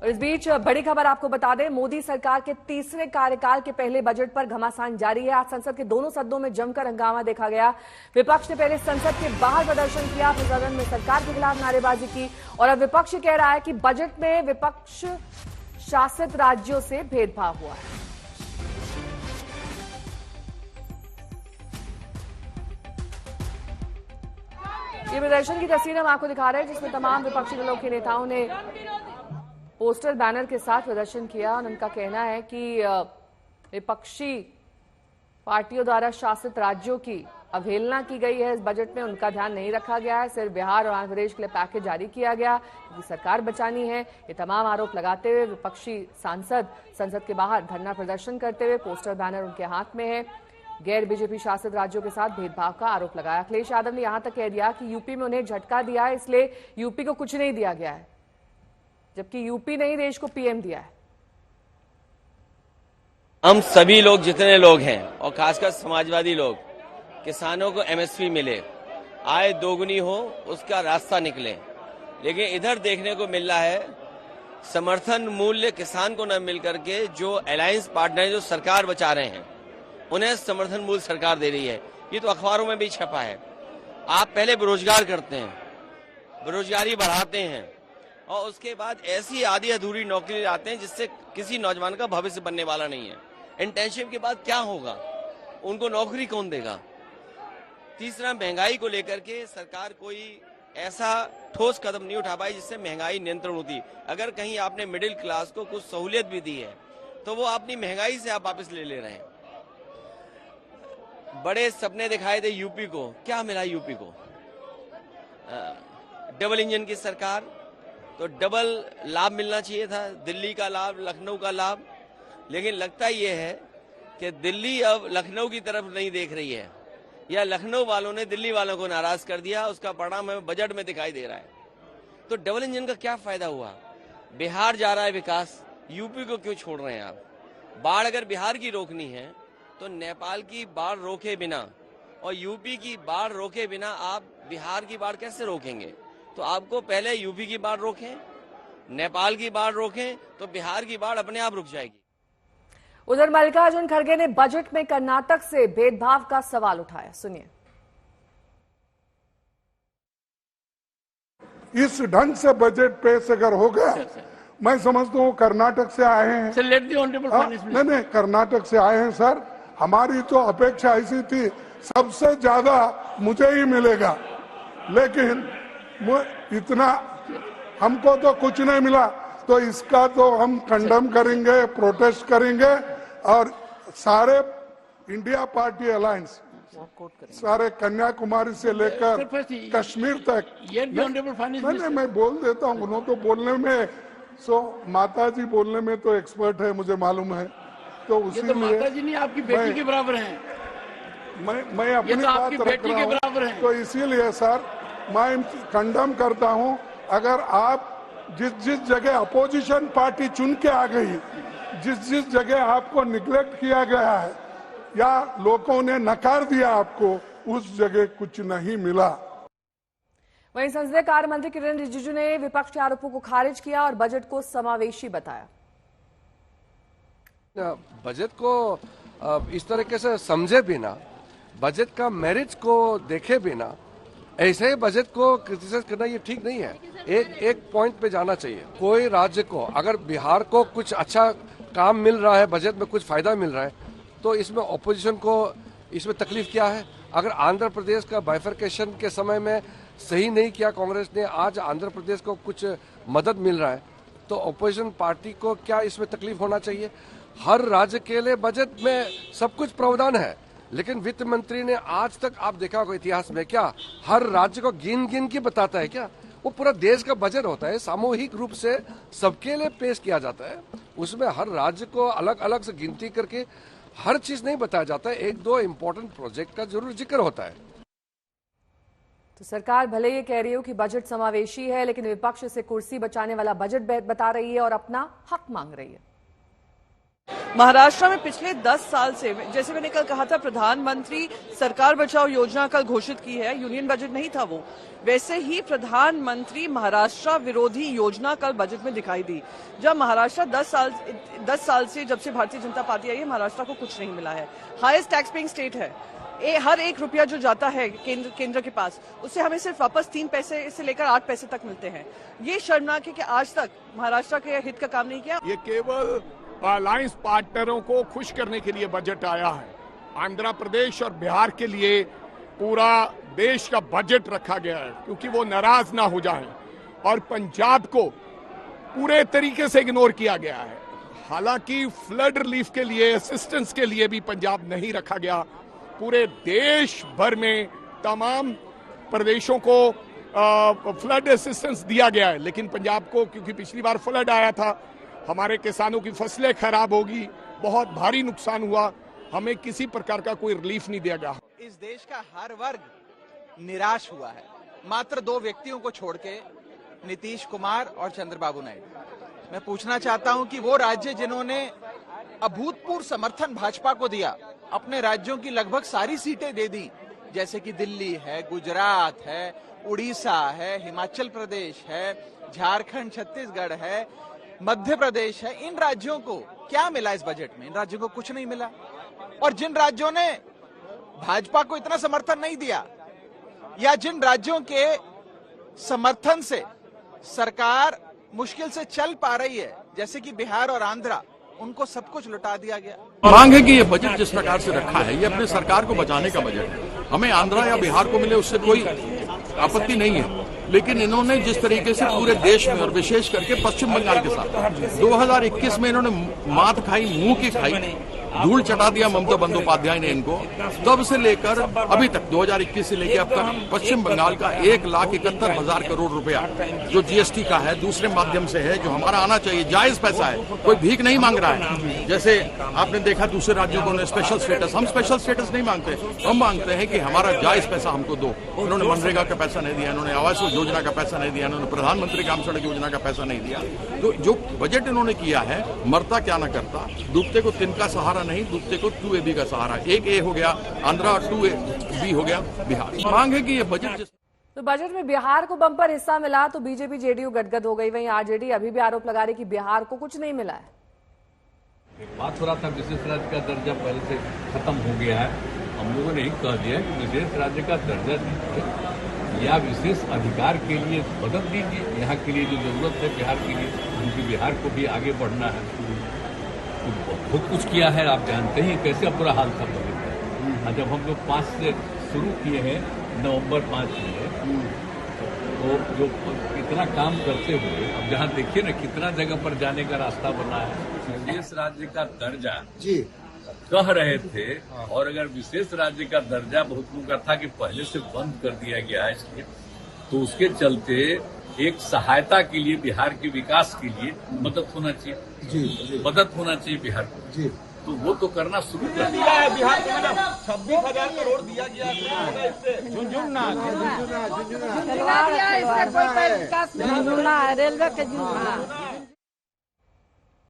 और इस बीच बड़ी खबर आपको बता दें, मोदी सरकार के तीसरे कार्यकाल के पहले बजट पर घमासान जारी है। आज संसद के दोनों सदनों में जमकर हंगामा देखा गया। विपक्ष ने पहले संसद के बाहर प्रदर्शन किया, फिर सदन में सरकार के खिलाफ नारेबाजी की और अब विपक्ष कह रहा है कि बजट में विपक्ष शासित राज्यों से भेदभाव हुआ है। ये प्रदर्शन की तस्वीर हम आपको दिखा रहे हैं, जिसमें तमाम विपक्षी दलों के नेताओं ने पोस्टर बैनर के साथ प्रदर्शन किया और उनका कहना है कि विपक्षी पार्टियों द्वारा शासित राज्यों की अवहेलना की गई है। इस बजट में उनका ध्यान नहीं रखा गया है। सिर्फ बिहार और आंध्र प्रदेश के लिए पैकेज जारी किया गया क्योंकि सरकार बचानी है। ये तमाम आरोप लगाते हुए विपक्षी सांसद संसद के बाहर धरना प्रदर्शन करते हुए पोस्टर बैनर उनके हाथ में है, गैर बीजेपी शासित राज्यों के साथ भेदभाव का आरोप लगाया। अखिलेश यादव ने यहां तक कह दिया कि यूपी में उन्हें झटका दिया है, इसलिए यूपी को कुछ नहीं दिया गया है, जबकि यूपी ने ही देश को पीएम दिया है। हम सभी लोग जितने लोग हैं और खासकर समाजवादी लोग, किसानों को एमएसपी मिले, आय दोगुनी हो, उसका रास्ता निकले। लेकिन इधर देखने को मिल रहा है समर्थन मूल्य किसान को न मिलकर के जो अलायंस पार्टनर जो सरकार बचा रहे हैं उन्हें समर्थन मूल्य सरकार दे रही है। ये तो अखबारों में भी छपा है। आप पहले बेरोजगार करते हैं, बेरोजगारी बढ़ाते हैं और उसके बाद ऐसी आधी अधूरी नौकरी लाते हैं जिससे किसी नौजवान का भविष्य बनने वाला नहीं है। इंटर्नशिप के बाद क्या होगा, उनको नौकरी कौन देगा। तीसरा, महंगाई को लेकर के सरकार कोई ऐसा ठोस कदम नहीं उठा पाई जिससे महंगाई नियंत्रण होती। अगर कहीं आपने मिडिल क्लास को कुछ सहूलियत भी दी है तो वो अपनी महंगाई से आप वापस ले रहे हैं। बड़े सपने दिखाए थे यूपी को, क्या मिला यूपी को? डबल इंजन की सरकार, तो डबल लाभ मिलना चाहिए था, दिल्ली का लाभ, लखनऊ का लाभ। लेकिन लगता ये है कि दिल्ली अब लखनऊ की तरफ नहीं देख रही है, या लखनऊ वालों ने दिल्ली वालों को नाराज कर दिया। उसका परिणाम हमें बजट में दिखाई दे रहा है। तो डबल इंजन का क्या फायदा हुआ? बिहार जा रहा है विकास, यूपी को क्यों छोड़ रहे हैं आप? बाढ़ अगर बिहार की रोकनी है तो नेपाल की बाढ़ रोके बिना और यूपी की बाढ़ रोके बिना आप बिहार की बाढ़ कैसे रोकेंगे? तो आपको पहले यूपी की बाढ़ रोकें, नेपाल की बाढ़ रोकें, तो बिहार की बाढ़ अपने आप रुक जाएगी। उधर मल्लिकार्जुन खड़गे ने बजट में कर्नाटक से भेदभाव का सवाल उठाया, सुनिए। इस ढंग से बजट पेश अगर हो गया, मैं समझता हूँ कर्नाटक से आए हैं। नहीं, कर्नाटक से आए हैं सर। हमारी तो अपेक्षा ऐसी थी सबसे ज्यादा मुझे ही मिलेगा, लेकिन इतना हमको तो कुछ नहीं मिला। तो इसका तो हम कंडेम करेंगे, प्रोटेस्ट करेंगे और सारे इंडिया पार्टी अलायंस, सारे कन्याकुमारी से लेकर कश्मीर तक। नहीं, मैं बोल देता हूँ, उन्होंने तो बोलने में माता जी बोलने में तो एक्सपर्ट है, मुझे मालूम है। तो उसी लिए माता जी नहीं, आपकी बेटी के बराबर हैं। मैं अपनी बात रख रहा हूँ। तो इसीलिए सर मैं कंडेम करता हूँ। अगर आप जिस जगह अपोजिशन पार्टी चुन के आ गई, जिस जगह आपको निग्लेक्ट किया गया है या लोगों ने नकार दिया आपको, उस जगह कुछ नहीं मिला। वहीं संसदीय कार्य मंत्री किरेन रिजिजू ने विपक्ष के आरोपों को खारिज किया और बजट को समावेशी बताया। बजट को इस तरीके से समझे बिना, बजट का मेरिट को देखे बिना ऐसे ही बजट को क्रिटिसाइज करना ये ठीक नहीं है। एक पॉइंट पे जाना चाहिए। कोई राज्य को अगर बिहार को कुछ अच्छा काम मिल रहा है, बजट में कुछ फायदा मिल रहा है, तो इसमें ऑपोजिशन को इसमें तकलीफ क्या है? अगर आंध्र प्रदेश का बाइफरकेशन के समय में सही नहीं किया कांग्रेस ने, आज आंध्र प्रदेश को कुछ मदद मिल रहा है, तो ऑपोजिशन पार्टी को क्या इसमें तकलीफ होना चाहिए? हर राज्य के लिए बजट में सब कुछ प्रावधान है, लेकिन वित्त मंत्री ने आज तक आप देखा होगा इतिहास में, क्या हर राज्य को गिन गिन के बताता है? क्या वो पूरा देश का बजट होता है, सामूहिक रूप से सबके लिए पेश किया जाता है। उसमें हर राज्य को अलग अलग से गिनती करके हर चीज नहीं बताया जाता है। एक दो इम्पोर्टेंट प्रोजेक्ट का जरूर जिक्र होता है। तो सरकार भले ये कह रही हो कि बजट समावेशी है, लेकिन विपक्ष इसे कुर्सी बचाने वाला बजट बता रही है और अपना हक मांग रही है। महाराष्ट्र में पिछले 10 साल से, जैसे मैंने कल कहा था, प्रधानमंत्री सरकार बचाओ योजना कल घोषित की है, यूनियन बजट नहीं था वो, वैसे ही प्रधानमंत्री महाराष्ट्र विरोधी योजना कल बजट में दिखाई दी। जब महाराष्ट्र 10 साल से, जब से भारतीय जनता पार्टी आई है, महाराष्ट्र को कुछ नहीं मिला है। हाईएस्ट टैक्स पेइंग स्टेट है। हर एक रुपया जो जाता है केंद्र के पास, उससे हमें सिर्फ वापस 3 पैसे से लेकर 8 पैसे तक मिलते हैं। ये शर्मनाक है कि आज तक महाराष्ट्र के हित का काम नहीं किया। ये केवल अलायंस पार्टनरों को खुश करने के लिए बजट आया है। आंध्र प्रदेश और बिहार के लिए पूरा देश का बजट रखा गया है क्योंकि वो नाराज ना हो जाएं, और पंजाब को पूरे तरीके से इग्नोर किया गया है। हालांकि फ्लड रिलीफ के लिए, असिस्टेंस के लिए भी पंजाब नहीं रखा गया। पूरे देश भर में तमाम प्रदेशों को फ्लड असिस्टेंस दिया गया है, लेकिन पंजाब को, क्योंकि पिछली बार फ्लड आया था, हमारे किसानों की फसलें खराब होगी, बहुत भारी नुकसान हुआ, हमें किसी प्रकार का कोई रिलीफ नहीं दिया गया। इस देश का हर वर्ग निराश हुआ है, मात्र 2 व्यक्तियों को छोड़ के, नीतीश कुमार और चंद्रबाबू नायडू। मैं पूछना चाहता हूं कि वो राज्य जिन्होंने अभूतपूर्व समर्थन भाजपा को दिया, अपने राज्यों की लगभग सारी सीटें दे दी, जैसे कि दिल्ली है, गुजरात है, उड़ीसा है, हिमाचल प्रदेश है, झारखंड, छत्तीसगढ़ है, मध्य प्रदेश है, इन राज्यों को क्या मिला इस बजट में? इन राज्यों को कुछ नहीं मिला। और जिन राज्यों ने भाजपा को इतना समर्थन नहीं दिया, या जिन राज्यों के समर्थन से सरकार मुश्किल से चल पा रही है, जैसे कि बिहार और आंध्र, उनको सब कुछ लुटा दिया गया। मांग है कि ये बजट जिस प्रकार से रखा है, ये अपने सरकार को बचाने का बजट है। हमें आंध्र या बिहार को मिले उससे कोई आपत्ति नहीं है, लेकिन इन्होंने जिस तरीके से पूरे देश में और विशेष करके पश्चिम बंगाल के साथ 2021 में इन्होंने मात खाई, मुंह की खाई, धूल चटा दिया ममता बंदोपाध्याय ने इनको। तब से लेकर अभी तक 2021 से लेकर अब तक पश्चिम बंगाल का 1,71,000 करोड़ रुपया जो जीएसटी का है, दूसरे माध्यम से है, जो हमारा आना चाहिए, जायज पैसा है, कोई भीख नहीं मांग रहा है। जैसे आपने देखा दूसरे राज्यों को स्पेशल स्टेटस, हम स्पेशल स्टेटस नहीं मांगते, हम मांगते हैं कि हमारा जायज पैसा हमको दो। उन्होंने मनरेगा का पैसा नहीं दिया, इन्होंने आवास योजना का पैसा नहीं दिया, इन्होंने प्रधानमंत्री ग्राम सड़क योजना का पैसा नहीं दिया। तो जो बजट इन्होंने किया है, मरता क्या ना करता, डूबते को तिनका सहारा नहीं, डूबते को 2AB का सहारा। 1A हो गया आंध्र और 2B हो गया बिहार। मांग है कि ये बजट तो बजट में बिहार को बम्पर हिस्सा मिला तो बीजेपी जेडीयू गदगद हो गई। वहीं आरजेडी अभी भी आरोप लगा रही कि बिहार को कुछ नहीं मिला है। बात हो रहा था विशेष राज्य का दर्जा पहले से खत्म हो गया है। हम लोगों ने ही कह दिया कि विशेष राज्य का दर्जा दीजिए या विशेष अधिकार के लिए मदद दीजिए। यहाँ के लिए जो जरूरत है बिहार के लिए, क्योंकि बिहार को भी आगे बढ़ना है। तो बहुत कुछ किया है, आप जानते हैं कैसे बुरा हाल था बजट का। जब हम लोग 5 से शुरू किए हैं, नवंबर 5 में, तो जो इतना काम करते हुए अब जहाँ देखिए ना कितना जगह पर जाने का रास्ता बना है। विशेष राज्य का दर्जा जी कह रहे थे, और अगर विशेष राज्य का दर्जा बहुत लोगों का था कि पहले से बंद कर दिया गया है इसलिए, तो उसके चलते एक सहायता के लिए बिहार के विकास के लिए मदद होना चाहिए जी, मदद होना चाहिए बिहार को जी। तो वो तो करना शुरू कर दिया है बिहार को। 26,000 करोड़ दिया गया, झुंझुनना रेलवे के